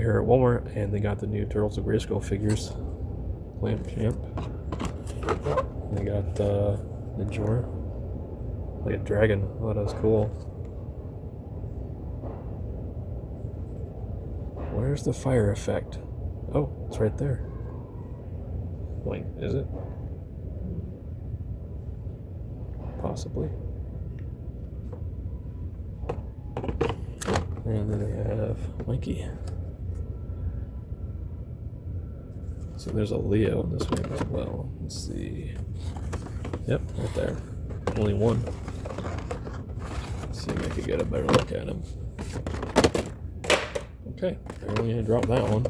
here at Walmart, and they got the new Turtles of Grayskull figures. Lamp Champ. They got ninjor, like a dragon. Oh, that was cool. Where's the fire effect? Oh, it's right there. Wait, is it? Possibly. And then we have Mikey. So there's a Leo in this one as well. Let's see. Yep, right there. Only one. Let's see if I could get a better look at him. Okay, barely dropped that one.